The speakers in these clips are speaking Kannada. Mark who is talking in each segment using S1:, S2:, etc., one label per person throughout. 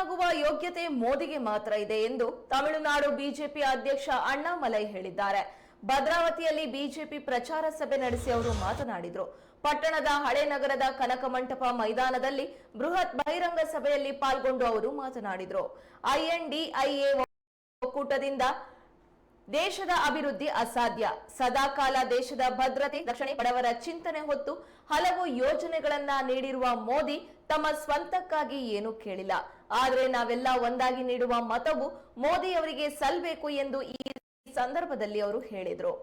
S1: ಪ್ರಧಾನಿಯಾಗುವ ಯೋಗ್ಯತೆ ಮೋದಿಗೆ ಮಾತ್ರ ಇದೆ ಎಂದು ತಮಿಳುನಾಡು ಬಿಜೆಪಿ ಅಧ್ಯಕ್ಷ ಅಣ್ಣಾಮಲೈ ಹೇಳಿದ್ದಾರೆ. ಭದ್ರಾವತಿಯಲ್ಲಿ ಬಿಜೆಪಿ ಪ್ರಚಾರ ಸಭೆ ನಡೆಸಿ ಅವರು ಮಾತನಾಡಿದರು. ಪಟ್ಟಣದ ಹಳೆ ನಗರದ ಕನಕ ಮಂಟಪ ಮೈದಾನದಲ್ಲಿ ಬೃಹತ್ ಬಹಿರಂಗ ಸಭೆಯಲ್ಲಿ ಪಾಲ್ಗೊಂಡು ಅವರು ಮಾತನಾಡಿದರು. INDIA ಒಕ್ಕೂಟದಿಂದ ದೇಶದ ಅಭಿವೃದ್ಧಿ ಅಸಾಧ್ಯ. ಸದಾಕಾಲ ದೇಶದ ಭದ್ರತೆ, ರಕ್ಷಣೆ, ಬಡವರ ಚಿಂತನೆ ಹೊತ್ತು ಹಲವು ಯೋಜನೆಗಳನ್ನ ನೀಡಿರುವ ಮೋದಿ ತಮ್ಮ ಸ್ವಂತಕ್ಕಾಗಿ ಏನು ಕೇಳಿಲ್ಲ. ಆದರೆ ನಾವೆಲ್ಲ ಒಂದಾಗಿ ನೀಡುವ ಮತವು ಮೋದಿ ಅವರಿಗೆ ಸಲ್ಲಬೇಕು ಎಂದು ಈ ಸಂದರ್ಭದಲ್ಲಿ ಅವರು ಹೇಳಿದರು.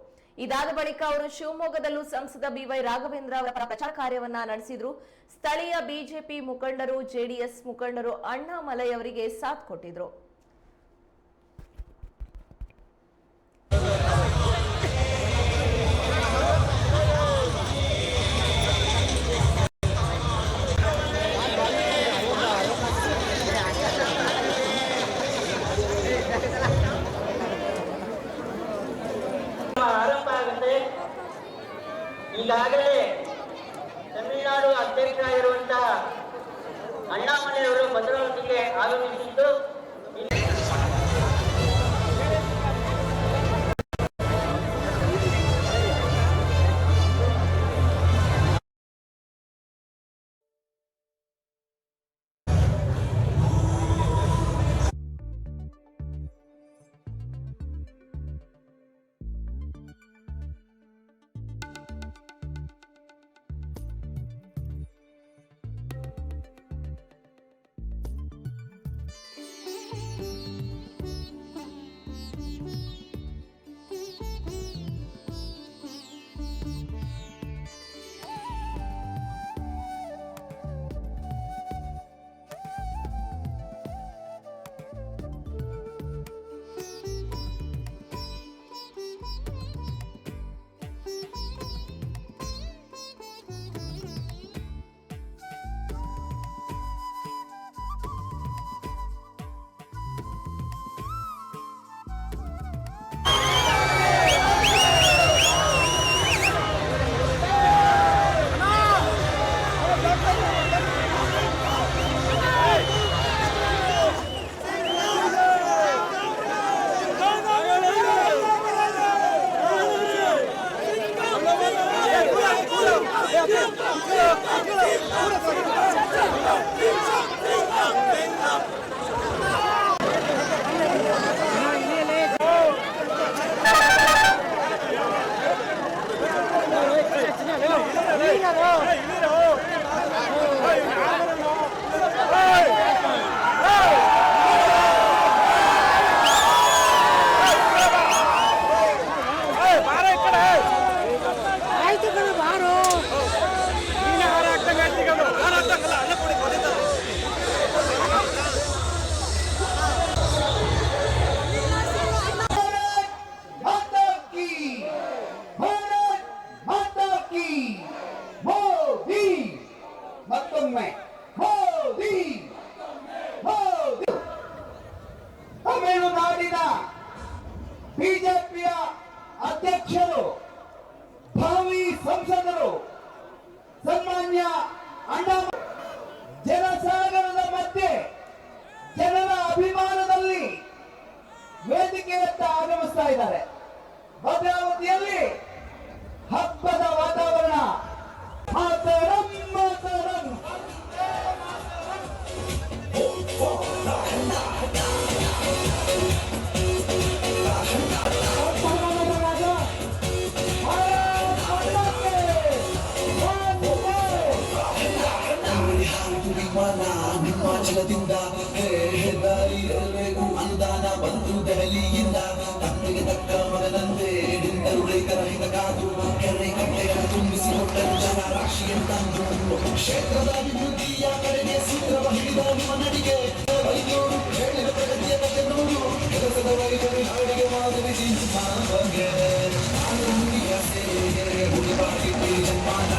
S1: ಇದಾದ ಬಳಿಕ ಅವರು ಶಿವಮೊಗ್ಗದಲ್ಲೂ ಸಂಸದ BY ರಾಘವೇಂದ್ರ ಅವರ ಪರ ಪ್ರಚಾರ ಕಾರ್ಯವನ್ನ ನಡೆಸಿದ್ರು. ಸ್ಥಳೀಯ ಬಿಜೆಪಿ ಮುಖಂಡರು, JDS ಮುಖಂಡರು ಅಣ್ಣಾಮಲೈ ಅವರಿಗೆ ಸಾಥ್ ಕೊಟ್ಟಿದ್ರು.
S2: ಈಗಾಗಲೇ ತಮಿಳುನಾಡು ಅಧ್ಯಕ್ಷರಾಗಿರುವಂತಹ ಅಣ್ಣಾಮಲೈ ಅವರು ಭದ್ರಾವತಿಗೆ ಆಗಮಿಸಿದ್ದು ತಮಿಳುನಾಡಿನ ಬಿಜೆಪಿಯ ಅಧ್ಯಕ್ಷರು, ಭಾವಿ ಸಂಸದರು ಸನ್ಮಾನ್ಯ ಅಣ್ಣಾಮಲೈ ಜನಸಾಗರದ ಮಧ್ಯೆ ಜನರ ಅಭಿಮಾನದಲ್ಲಿ ವೇದಿಕೆಯತ್ತ ಆಗಮಿಸ್ತಾ ಇದ್ದಾರೆ. ಭದ್ರಾವತಿಯಲ್ಲಿ ಹಬ್ಬದ ವಾತಾವರಣ. ಮಾತರಂ ಮಾತರಂ
S3: ಹಿಮಾಚಲದಿಂದ ಹೆದ್ದಾರಿಯಲ್ಲೂ ಅನುದಾನ ಬಂದು ದೆಹಲಿಯಿಂದ ತಮ್ಮಿಗೆ ತಕ್ಕ ಮನದಂತೆ ಹಿಡಿದರು ರೈತರ ಹಿತಕಾದು ಕೆರೆ ಕಟ್ಟೆಗಳ ತುಂಬಿಸಿಕೊಟ್ಟರು ಜನ ರಾಶಿಯಂತಂದು ಕ್ಷೇತ್ರದ ಅಭಿವೃದ್ಧಿಯ ಕಡೆಗೆ ಸೂತ್ರವ ಹಿಡಿದ ನಿಮ್ಮ ನಡಿಗೆ ವೈದ್ಯರು ಹೇಳಿದ ಪ್ರಗತಿಯ ಬಗ್ಗೆ ನೋಡು ಕೆಲಸದ ವೈದ್ಯರು ನಾಡಿಗೆ ಮಾದರಿ ಬಗ್ಗೆ ಸೇವೆ ಹುಡುಗಾಡಿದ್ದೆ ಜನ್ಮಾನ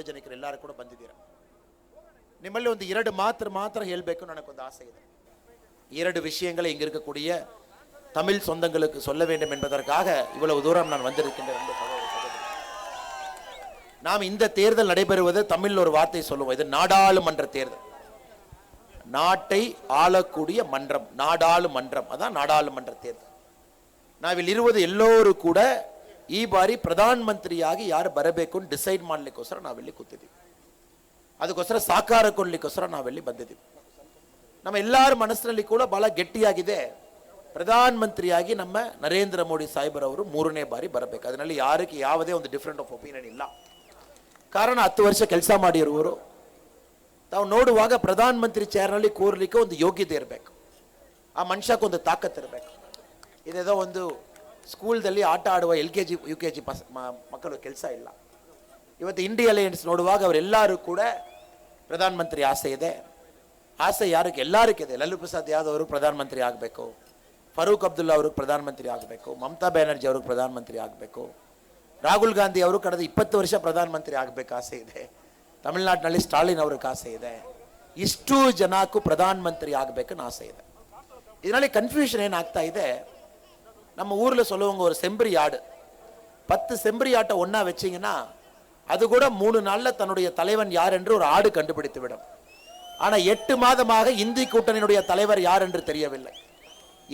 S4: ಸಾರ್ವಜನಿಕರು ಎಲ್ಲರೂ ಕೂಡ ಬಂದಿದ್ದೀರಾ. ನಿಮ್ಮಲ್ಲಿ ಒಂದು ಎರಡು ಮಾತ್ರ ಹೇಳಬೇಕು ನನಗೊಂದು ಆಸை ಇದೆ. இரண்டு விஷயங்களை இங்க இருக்கக்கூடிய தமிழ் சொந்தங்களுக்கு சொல்ல வேண்டும் என்பதற்காக இவ்வளவு தூரம் நான் வந்திருக்கின்றேன். நாம் இந்த தேர்தல் நடைபெறுவது தமிழில் ஒரு வார்த்தை சொல்லுவோம், இது நாடாளுமன்ற தேர்தல். நாட்டை ஆளக்கூடிய மன்றம் நாடாளுமன்றம், அதான் நாடாளுமன்ற தேர்தல். ನಾವಿಲ್ಲಿರುವುದು ಎಲ್ಲರೂ ಕೂಡ ಈ ಬಾರಿ ಪ್ರಧಾನ ಮಂತ್ರಿಯಾಗಿ ಯಾರು ಬರಬೇಕು ಅಂತ ಡಿಸೈಡ್ ಮಾಡಲಿಕ್ಕೋಸ್ಕರ ನಾವಿಲ್ಲಿ ಕೂತಿದ್ದೀವಿ. ಅದಕ್ಕೋಸ್ಕರ ಸಾಕಾರ ಕೊಡ್ಲಿಕ್ಕೋಸ್ಕರ ನಾವಿಲ್ಲಿ ಬಂದಿದ್ದೀವಿ. ನಮ್ಮ ಎಲ್ಲರ ಮನಸ್ಸಿನಲ್ಲಿ ಕೂಡ ಬಹಳ ಗಟ್ಟಿಯಾಗಿದೆ, ಪ್ರಧಾನ ಮಂತ್ರಿಯಾಗಿ ನಮ್ಮ ನರೇಂದ್ರ ಮೋದಿ ಸಾಹೇಬರವರು 3ನೇ ಬಾರಿ ಬರಬೇಕು. ಅದರಲ್ಲಿ ಯಾರಿಗೆ ಯಾವುದೇ ಒಂದು ಡಿಫರೆಂಟ್ ಆಫ್ ಒಪಿನಿಯನ್ ಇಲ್ಲ. ಕಾರಣ 10 ವರ್ಷ ಕೆಲಸ ಮಾಡಿರುವವರು ತಾವು ನೋಡುವಾಗ ಪ್ರಧಾನ ಮಂತ್ರಿ ಚೇರ್ನಲ್ಲಿ ಕೂರ್ಲಿಕ್ಕೆ ಒಂದು ಯೋಗ್ಯತೆ ಇರಬೇಕು, ಆ ಮನುಷ್ಯಕ್ಕೊಂದು ತಾಕತ್ತು ಇರಬೇಕು. ಇದೇದೋ ಒಂದು ಸ್ಕೂಲ್ದಲ್ಲಿ ಆಟ ಆಡುವ LKG UKG ಮಕ್ಕಳು ಕೆಲಸ ಇಲ್ಲ. ಇವತ್ತು ಇಂಡಿಯಾ ಅಲಯನ್ಸ್ ನೋಡುವಾಗ ಅವರೆಲ್ಲರೂ ಕೂಡ ಪ್ರಧಾನ ಮಂತ್ರಿ ಆಸೆ ಇದೆ. ಆಸೆ ಯಾರಿಗೆ ಎಲ್ಲರಿಗಿದೆ. ಲಲ್ಲೂ ಪ್ರಸಾದ್ ಯಾದವ್ ಅವರು ಪ್ರಧಾನ ಮಂತ್ರಿ ಆಗಬೇಕು, ಫರೂಕ್ ಅಬ್ದುಲ್ಲಾ ಅವರು ಪ್ರಧಾನ ಮಂತ್ರಿ ಆಗಬೇಕು, ಮಮತಾ ಬ್ಯಾನರ್ಜಿ ಅವರು ಪ್ರಧಾನ ಮಂತ್ರಿ ಆಗಬೇಕು, ರಾಹುಲ್ ಗಾಂಧಿ ಅವರು ಕಳೆದ 20 ವರ್ಷ ಪ್ರಧಾನ ಮಂತ್ರಿ ಆಗಬೇಕು ಆಸೆ ಇದೆ, ತಮಿಳುನಾಡಿನಲ್ಲಿ ಸ್ಟಾಲಿನ್ ಅವ್ರಿಗೆ ಆಸೆ ಇದೆ. ಇಷ್ಟು ಜನಕ್ಕೂ ಪ್ರಧಾನ ಮಂತ್ರಿ ಆಗಬೇಕನ್ನ ಆಸೆ ಇದೆ. ಇದರಲ್ಲಿ ಕನ್ಫ್ಯೂಷನ್ ಏನಾಗ್ತಾ ಇದೆ, நம்ம ஊரில் சொல்லுவாங்க ஒரு செம்பரி ஆடு 10 செம்பரி ஆட்டை ஒன்றா வச்சிங்கன்னா அது கூட 3 நாளில் தன்னுடைய தலைவன் யார் என்று ஒரு ஆடு கண்டுபிடித்து விடும். ஆனால் 8 மாதமாக இந்தி கூட்டணியினுடைய தலைவர் யார் என்று தெரியவில்லை.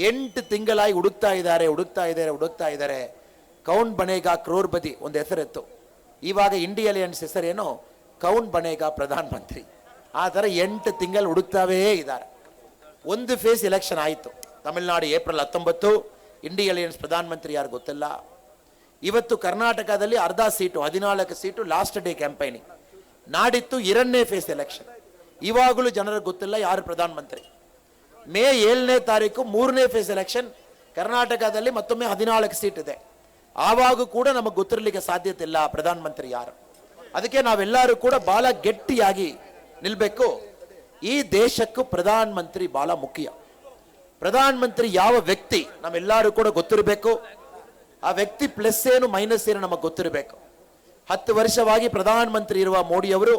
S4: 8 ತಿಂಗಳಾಗಿ ಹುಡುಕ್ತಾ ಇದ್ದಾರೆ. ಕೌನ್ ಬನೇಗಾ ಕ್ರೋರ್ಪತಿ ಒಂದು ಹೆಸರಿತ್ತು, ಇವಾಗ ಇಂಡಿಯಾ ಅಲಯನ್ಸ್ ಹೆಸರೇನು ಕೌನ್ ಬನೇಗಾ ಪ್ರಧಾನ ಮಂತ್ರಿ. ಆ ಥರ 8 ತಿಂಗಳು ಹುಡುಕ್ತಾವೇ ಇದ್ದಾರೆ. ಒಂದು ಫೇಸ್ ಎಲೆಕ್ಷನ್ ಆಯಿತು Tamil Nadu April 19, India alliance Pradhan Mantri ಯಾರು ಗೊತ್ತಿಲ್ಲ. ಇವತ್ತು ಕರ್ನಾಟಕದಲ್ಲಿ ಅರ್ಧ ಸೀಟು 14 ಸೀಟು ಲಾಸ್ಟ್ ಡೇ ಕ್ಯಾಂಪೈನಿಂಗ್. ನಾಡಿತ್ತು 2ನೇ ಫೇಸ್ ಎಲೆಕ್ಷನ್. ಇವಾಗಲೂ ಜನರಿಗೆ ಗೊತ್ತಿಲ್ಲ ಯಾರು ಪ್ರಧಾನ ಮಂತ್ರಿ. ಮೇ 7ನೇ ತಾರೀಕು 3ನೇ ಫೇಸ್ ಎಲೆಕ್ಷನ್. ಕರ್ನಾಟಕದಲ್ಲಿ ಮತ್ತೊಮ್ಮೆ 14 ಸೀಟ್ ಇದೆ. ಆವಾಗ ಕೂಡ ನಮಗೆ ಗೊತ್ತಿರಲಿಕ್ಕೆ ಸಾಧ್ಯತೆ ಇಲ್ಲ ಪ್ರಧಾನ ಮಂತ್ರಿ ಯಾರು. ಅದಕ್ಕೆ ನಾವೆಲ್ಲರೂ ಕೂಡ ಬಹಳ ಗಟ್ಟಿಯಾಗಿ ನಿಲ್ಬೇಕು. ಈ ದೇಶಕ್ಕೂ ಪ್ರಧಾನ ಮಂತ್ರಿ ಬಹಳ ಮುಖ್ಯ. ಪ್ರಧಾನ ಮಂತ್ರಿ ಯಾವ ವ್ಯಕ್ತಿ ನಮ್ಮೆಲ್ಲರೂ ಕೂಡ ಗೊತ್ತಿರಬೇಕು. ಆ ವ್ಯಕ್ತಿ ಪ್ಲಸ್ ಏನು ಮೈನಸ್ ಏನು ನಮಗೆ ಗೊತ್ತಿರಬೇಕು. 10 ವರ್ಷವಾಗಿ ಪ್ರಧಾನ ಮಂತ್ರಿ ಇರುವ ಮೋದಿ ಅವರು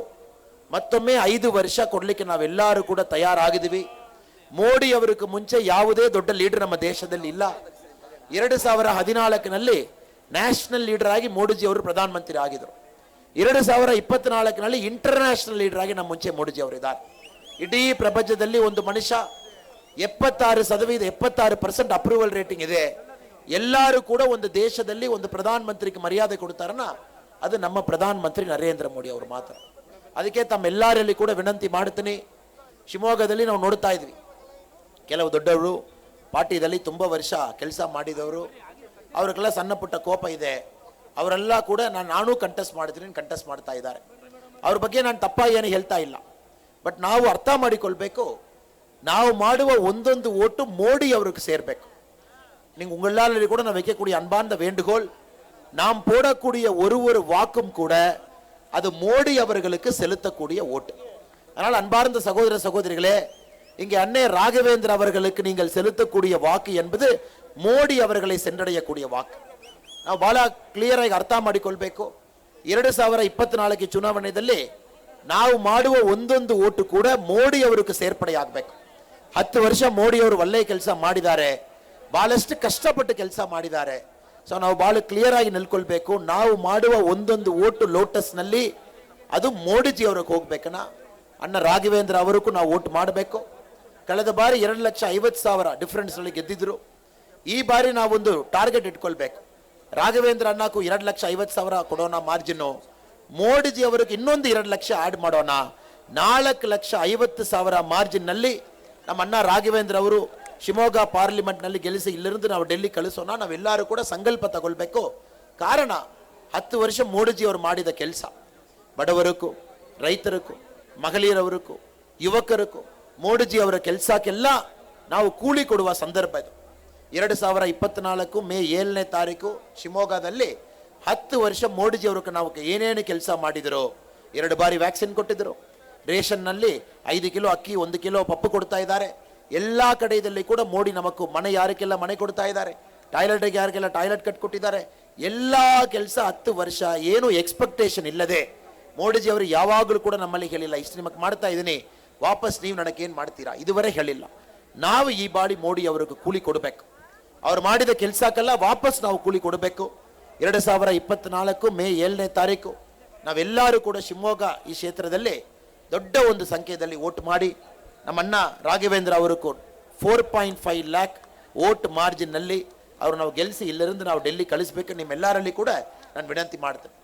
S4: ಮತ್ತೊಮ್ಮೆ 5 ವರ್ಷ ಕೊಡ್ಲಿಕ್ಕೆ ನಾವೆಲ್ಲರೂ ಕೂಡ ತಯಾರಾಗಿದ್ದೀವಿ. ಮೋದಿ ಅವರಿಗೆ ಮುಂಚೆ ಯಾವುದೇ ದೊಡ್ಡ ಲೀಡರ್ ನಮ್ಮ ದೇಶದಲ್ಲಿ ಇಲ್ಲ. 2014ನಲ್ಲಿ ನ್ಯಾಷನಲ್ ಲೀಡರ್ ಆಗಿ ಮೋದಿಜಿ ಅವರು ಪ್ರಧಾನ ಮಂತ್ರಿ ಆಗಿದ್ರು. 2024ನಲ್ಲಿ ಇಂಟರ್ನ್ಯಾಷನಲ್ ಲೀಡರ್ ಆಗಿ ನಮ್ಮ ಮುಂಚೆ ಮೋದಿಜಿ ಅವರು ಇದ್ದಾರೆ. ಇಡೀ ಪ್ರಪಂಚದಲ್ಲಿ ಒಂದು ಮನುಷ್ಯ 76% ಅಪ್ರೂವಲ್ ರೇಟಿಂಗ್ ಇದೆ. ಎಲ್ಲರೂ ಕೂಡ ಒಂದು ದೇಶದಲ್ಲಿ ಒಂದು ಪ್ರಧಾನ ಮಂತ್ರಿಗೆ ಮರ್ಯಾದೆ ಕೊಡ್ತಾರನ್ನ ಅದು ನಮ್ಮ ಪ್ರಧಾನ ಮಂತ್ರಿ ನರೇಂದ್ರ ಮೋದಿ ಅವರು ಮಾತ್ರ. ಅದಕ್ಕೆ ತಮ್ಮೆಲ್ಲರಲ್ಲಿ ಕೂಡ ವಿನಂತಿ ಮಾಡ್ತೀನಿ. ಶಿವಮೊಗ್ಗದಲ್ಲಿ ನಾವು ನೋಡ್ತಾ ಇದ್ವಿ, ಕೆಲವು ದೊಡ್ಡವರು ಪಾರ್ಟಿದಲ್ಲಿ ತುಂಬ ವರ್ಷ ಕೆಲಸ ಮಾಡಿದವರು, ಅವ್ರಿಗೆಲ್ಲ ಸಣ್ಣ ಪುಟ್ಟ ಕೋಪ ಇದೆ. ಅವರೆಲ್ಲ ಕೂಡ ನಾನು ಕಂಟೆಸ್ಟ್ ಮಾಡ್ತಾ ಇದ್ದಾರೆ. ಅವ್ರ ಬಗ್ಗೆ ನಾನು ತಪ್ಪಾಗಿ ಏನು ಹೇಳ್ತಾ ಇಲ್ಲ. ಬಟ್ ನಾವು ಅರ್ಥ ಮಾಡಿಕೊಳ್ಬೇಕು, ನಾವು ಮಾಡುವ ಒಂದೊಂದು ಓಟು மோடி அவருக்கு சேரಬೇಕು. நீங்கள் உங்களால் கூட நான் வைக்கக்கூடிய அன்பார்ந்த வேண்டுகோள், நாம் போடக்கூடிய ஒரு வாக்கும் கூட அது மோடி அவர்களுக்கு செலுத்தக்கூடிய ஓட்டு. அதனால் அன்பார்ந்த சகோதர சகோதரிகளே, இங்கே அண்ணே ராகவேந்திர அவர்களுக்கு நீங்கள் செலுத்தக்கூடிய வாக்கு என்பது மோடி அவர்களை சென்றடையக்கூடிய வாக்கு. ನಾವು ಬಹಳ ಕ್ಲಿಯರ್ ಆಗಿ ಅರ್ಥ ಮಾಡಿಕೊಳ್ಬೇಕು. 2024 ಚುನಾವಣೆಯಲ್ಲಿ ನಾವು ಮಾಡುವ ಒಂದೊಂದು ಓಟು ಕೂಡ ಮೋಡಿ ಅವರಿಗೆ ಸೇರ್ಪಡೆಯಾಗಬೇಕು. 10 ವರ್ಷ ಮೋಡಿ ಅವರು ಒಳ್ಳೆಯ ಕೆಲಸ ಮಾಡಿದ್ದಾರೆ, ಬಹಳಷ್ಟು ಕಷ್ಟಪಟ್ಟು ಕೆಲಸ ಮಾಡಿದ್ದಾರೆ. ಸೊ ನಾವು ಬಹಳ ಕ್ಲಿಯರ್ ಆಗಿ ನಿಲ್ಕೊಳ್ಬೇಕು. ನಾವು ಮಾಡುವ ಒಂದೊಂದು ಓಟು ಲೋಟಸ್ನಲ್ಲಿ ಅದು ಮೋಡಿಜಿ ಅವ್ರಿಗೆ ಹೋಗ್ಬೇಕನ್ನ ಅಣ್ಣ ರಾಘವೇಂದ್ರ ಅವರಿಗೂ ನಾವು ಓಟ್ ಮಾಡಬೇಕು. ಕಳೆದ ಬಾರಿ 2,50,000 ಡಿಫರೆನ್ಸ್ನಲ್ಲಿ ಗೆದ್ದಿದ್ರು. ಈ ಬಾರಿ ನಾವೊಂದು ಟಾರ್ಗೆಟ್ ಇಟ್ಕೊಳ್ಬೇಕು. ರಾಘವೇಂದ್ರ ಅಣ್ಣಕ್ಕೂ 2,50,000 ಕೊಡೋಣ ಮಾರ್ಜಿನ್ನು, ಮೋಡಿಜಿ ಅವರಿಗೆ ಇನ್ನೊಂದು 2 ಲಕ್ಷ ಆಡ್ ಮಾಡೋಣ. 4,50,000 ಮಾರ್ಜಿನ್ನಲ್ಲಿ ನಮ್ಮ ಅಣ್ಣ ರಾಘವೇಂದ್ರ ಅವರು ಶಿವಮೊಗ್ಗ ಪಾರ್ಲಿಮೆಂಟ್ನಲ್ಲಿ ಗೆಲ್ಲಿಸಿ ಇಲ್ಲಿருந்து ನಾವು ಡೆಲ್ಲಿ ಕಳಿಸೋಣ. ನಾವೆಲ್ಲರೂ ಕೂಡ ಸಂಕಲ್ಪ ತಗೊಳ್ಬೇಕು. ಕಾರಣ 10 ವರ್ಷ ಮೋಡಿಜಿ ಅವರು ಮಾಡಿದ ಕೆಲಸ ಬಡವರಿಗೂ, ರೈತರಿಗೂ, ಮಹಿಳೆಯರವರಿಗೂ, ಯುವಕರಿಗೂ ಮೋಡಿಜಿ ಅವರ ಕೆಲಸಕ್ಕೆಲ್ಲ ನಾವು ಕೂಲಿ ಕೊಡುವ ಸಂದರ್ಭ ಇದು. 2024 ಮೇ 7ನೇ ತಾರೀಕು ಶಿವಮೊಗ್ಗದಲ್ಲಿ 10 ವರ್ಷ ಮೋಡಿಜಿ ಅವ್ರಿಗೆ ನಾವು ಏನೇನು ಕೆಲಸ ಮಾಡಿದ್ರು. 2 ಬಾರಿ ವ್ಯಾಕ್ಸಿನ್ ಕೊಟ್ಟಿದ್ರು, ರೇಷನ್ನಲ್ಲಿ 5 ಕಿಲೋ ಅಕ್ಕಿ, 1 ಕಿಲೋ ಪಪ್ಪು ಕೊಡ್ತಾ ಇದ್ದಾರೆ. ಎಲ್ಲ ಕಡೆಯಲ್ಲಿ ಕೂಡ ಮೋಡಿ ನಮಗೂ ಮನೆ ಯಾರಿಗೆಲ್ಲ ಮನೆ ಕೊಡ್ತಾ ಇದ್ದಾರೆ, ಟಾಯ್ಲೆಟ್ಗೆ ಯಾರಿಗೆಲ್ಲ ಟಾಯ್ಲೆಟ್ ಕಟ್ಕೊಟ್ಟಿದ್ದಾರೆ. ಎಲ್ಲ ಕೆಲಸ 10 ವರ್ಷ ಏನು ಎಕ್ಸ್ಪೆಕ್ಟೇಷನ್ ಇಲ್ಲದೆ ಮೋದಿಜಿ ಅವರು ಯಾವಾಗಲೂ ಕೂಡ ನಮ್ಮಲ್ಲಿ ಹೇಳಿಲ್ಲ, ಇಷ್ಟು ನಿಮಗೆ ಮಾಡ್ತಾ ಇದ್ದೀನಿ, ವಾಪಸ್ ನೀವು ನನಗೇನು ಮಾಡ್ತೀರಾ, ಇದುವರೆ ಹೇಳಿಲ್ಲ. ನಾವು ಈ ಬಾರಿ ಮೋದಿ ಅವರಿಗೆ ಕೂಲಿ ಕೊಡಬೇಕು. ಅವ್ರು ಮಾಡಿದ ಕೆಲಸಕ್ಕೆಲ್ಲ ವಾಪಸ್ ನಾವು ಕೂಲಿ ಕೊಡಬೇಕು. 2024 ಮೇ 7ನೇ ತಾರೀಕು ನಾವೆಲ್ಲರೂ ಕೂಡ ಶಿವಮೊಗ್ಗ ಈ ಕ್ಷೇತ್ರದಲ್ಲಿ ದೊಡ್ಡ ಒಂದು ಸಂಖ್ಯೆಯಲ್ಲಿ ವೋಟ್ ಮಾಡಿ ನಮ್ಮಣ್ಣ ರಾಘವೇಂದ್ರ ಅವರು 4.5 ಲ್ಯಾಕ್ ವೋಟ್ ಮಾರ್ಜಿನ್ನಲ್ಲಿ ಅವರು ನಾವು ಗೆಲ್ಲಿಸಿ ಇಲ್ಲರಿಂದ ನಾವು ಡೆಲ್ಲಿ ಕಳಿಸ್ಬೇಕು. ನಿಮ್ಮೆಲ್ಲರಲ್ಲಿ ಕೂಡ ನಾನು ವಿನಂತಿ ಮಾಡ್ತೇನೆ.